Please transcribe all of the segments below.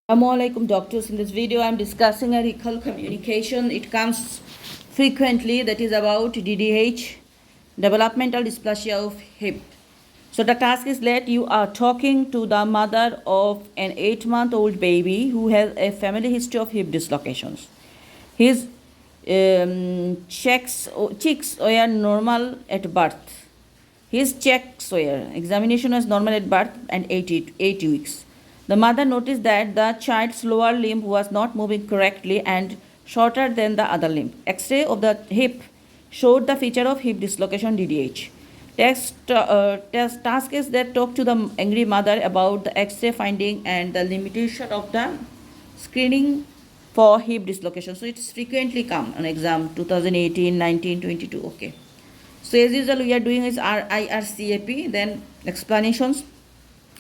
Assalamualaikum doctors. In this video I am discussing a recall communication. It comes frequently, that is about DDH, developmental dysplasia of hip. So the task is that you are talking to the mother of an 8-month-old baby who has a family history of hip dislocations. His cheeks were normal at birth. His checks were examination was normal at birth and 8 weeks. The mother noticed that the child's lower limb was not moving correctly and shorter than the other limb. X-ray of the hip showed the feature of hip dislocation DDH. Task is that talk to the angry mother about the X-ray finding and the limitation of the screening for hip dislocation. So it's frequently come on exam 2018, 19, 22. Okay. So as usual we are doing is RIRCAP, then explanations.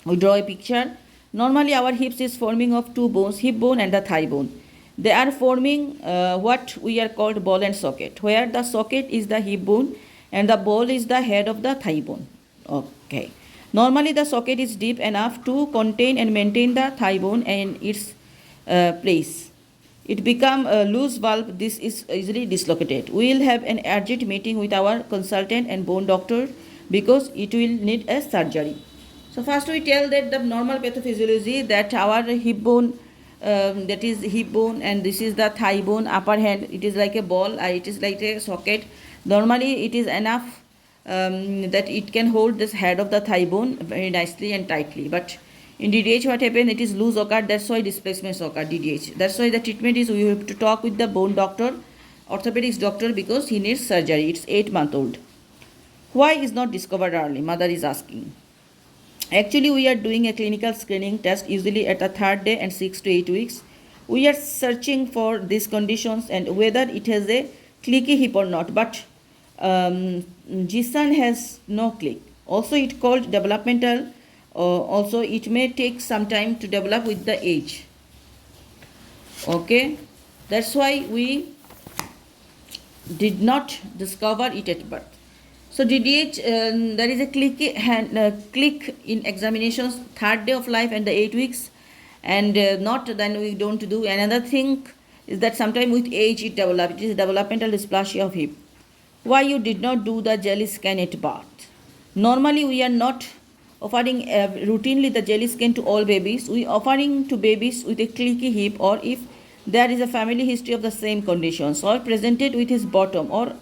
We draw a picture. Normally our hips is forming of two bones, hip bone and the thigh bone. They are forming what we are called ball and socket, where the socket is the hip bone and the ball is the head of the thigh bone. Okay. Normally the socket is deep enough to contain and maintain the thigh bone in its place. It become a loose valve. This is easily dislocated. We will have an urgent meeting with our consultant and bone doctor because it will need a surgery. So first we tell that the normal pathophysiology, that our hip bone, that is hip bone, and this is the thigh bone, upper hand, it is like a ball, it is like a socket. Normally it is enough that it can hold this head of the thigh bone very nicely and tightly. But in DDH what happens, it is loose occurred, that's why displacements occur DDH. That's why the treatment is we have to talk with the bone doctor, orthopedics doctor, because he needs surgery. It's 8-month-old. Why is not discovered early? Mother is asking. Actually, we are doing a clinical screening test usually at the 3rd day and 6 to 8 weeks. We are searching for these conditions and whether it has a clicky hip or not. But GSAN has no click. Also, it called developmental. Also, it may take some time to develop with the age. Okay, that's why we did not discover it at birth. So DDH, there is a click in examinations 3rd day of life and the 8 weeks, and not then we don't do. Another thing is that sometime with age it develops. It is developmental dysplasia of hip. Why you did not do the jelly scan at birth? Normally we are not offering routinely the jelly scan to all babies. We offering to babies with a clicky hip, or if there is a family history of the same conditions, or presented with his bottom or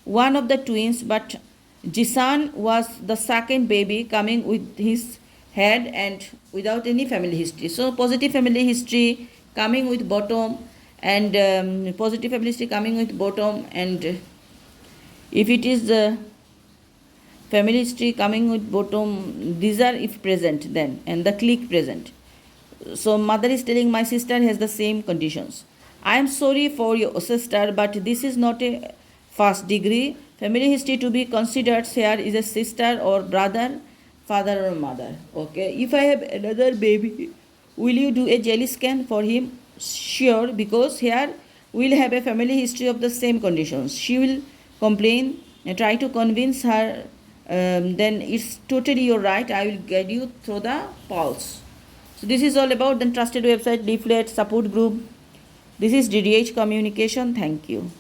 one of the twins, but Jisan was the second baby coming with his head and without any family history. So positive family history coming with bottom, and positive family history coming with bottom, and if it is family history coming with bottom, these are if present then, and the click present. So mother is telling my sister has the same conditions. I am sorry for your sister, but this is not a first degree. Family history to be considered here is a sister or brother, father or mother. Okay. If I have another baby, will you do a jelly scan for him? Sure, because here we'll have a family history of the same conditions. She will complain and try to convince her. Then it's totally your right. I will guide you through the pulse. So this is all about the trusted website, leaflet, support group. This is DDH communication. Thank you.